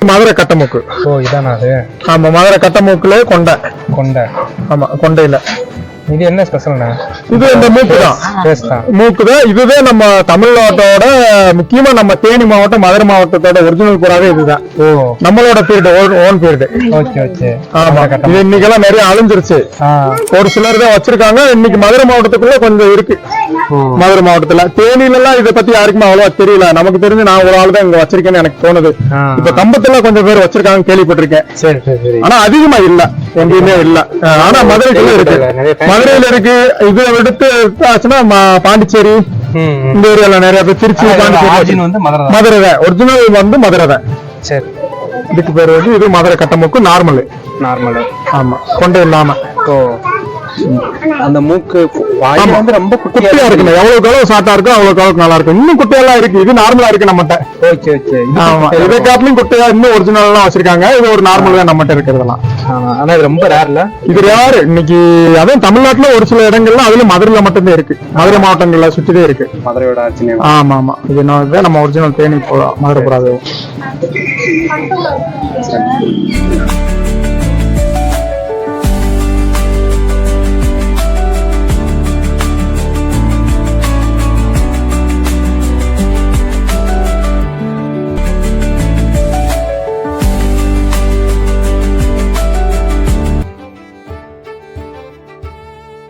மதுரை கட்டமுக்கு. ஓ இதானா அது? ஆமா, மதுரை கட்டமுக்குல கொண்டை. கொண்டை. ஆமா, கொண்டையில. இது என்ன ஸ்பெஷல்னா? இது இந்த மூக்கு தான். மூக்கு தான். இதுவே நம்ம தமிழ்நாட்டோட முக்கியமா நம்ம தேனி மாவட்டம் மதுரை மாவட்டத்தோட ஒரிஜினல் புறாவே இதுதான். ஓ நம்மளோட period, own period. Okay okay. ஆமா, இது இன்னைக்கெல்லாம் நிறைய அழிஞ்சிருச்சு. ஒரு சிலர் தான் வச்சிருக்காங்க. இன்னைக்கு மதுரை மாவட்டத்துக்குள்ள கொஞ்சம் இருக்கு. மதுரை மாவட்டத்துல தேனியில எல்லாம் இதை பத்தி யாருக்குமே அவ்வளவா தெரியல. நமக்கு தெரிஞ்சு நான் ஒரு ஆள் தான் இங்க வச்சிருக்கேன்னு எனக்கு தோணுது. இப்ப கம்பத்துல கொஞ்சம் பேர் வச்சிருக்காங்க கேள்விப்பட்டிருக்கேன். சரி சரி. ஆனா அதிகமா இல்ல, எங்கேயுமே இல்ல. ஆனா மதுரைக்குள்ள இருக்கு. மதுரையில இருக்கு. இதை எடுத்து ஆச்சுன்னா பாண்டிச்சேரி இந்த ஏரியால நிறைய பேர், திருச்சி, பாண்டிச்சேரி வந்து மதுரை தான். ஒரிஜினல் வந்து மதுரை தான். சரி. இதுக்கு பேர் வந்து இது மதுரை கட்டமுக்கு நார்மல். ஆமா, கொண்டை இல்லாம. அந்த மூக்கு வாய் வந்து ரொம்ப குட்டியா இருக்கு. எவ்வளவுக்கு எவ்வளவு ஷார்ட்டா இருக்கோ அவ்வளவுக்கு அளவுக்கு நல்லா இருக்கும். இன்னும் குட்டியெல்லாம் இருக்கு. இது நார்மலா இருக்கு நம்மகிட்ட. Okay okay. ஆமா, இதை காட்டிலும் குட்டியா இன்னும் ஒரிஜினல் எல்லாம் வச்சிருக்காங்க. இது ஒரு நார்மல் தான் நம்மகிட்ட இருக்கிறதெல்லாம். ஆனா இது ரொம்ப ரேர்ல. இது ரேர் இன்னைக்கு. அதுவும் தமிழ்நாட்டுல ஒரு சில இடங்கள்ல அதுல மதுரையில மட்டும்தான் இருக்கு. மதுரை மாவட்டங்கள்ல சுற்றிதான் இருக்கு. மதுரையோட ஆட்சி. ஆமா ஆமா, இது நம்ம ஒரிஜினல் தேனி மதுரை புறாவே.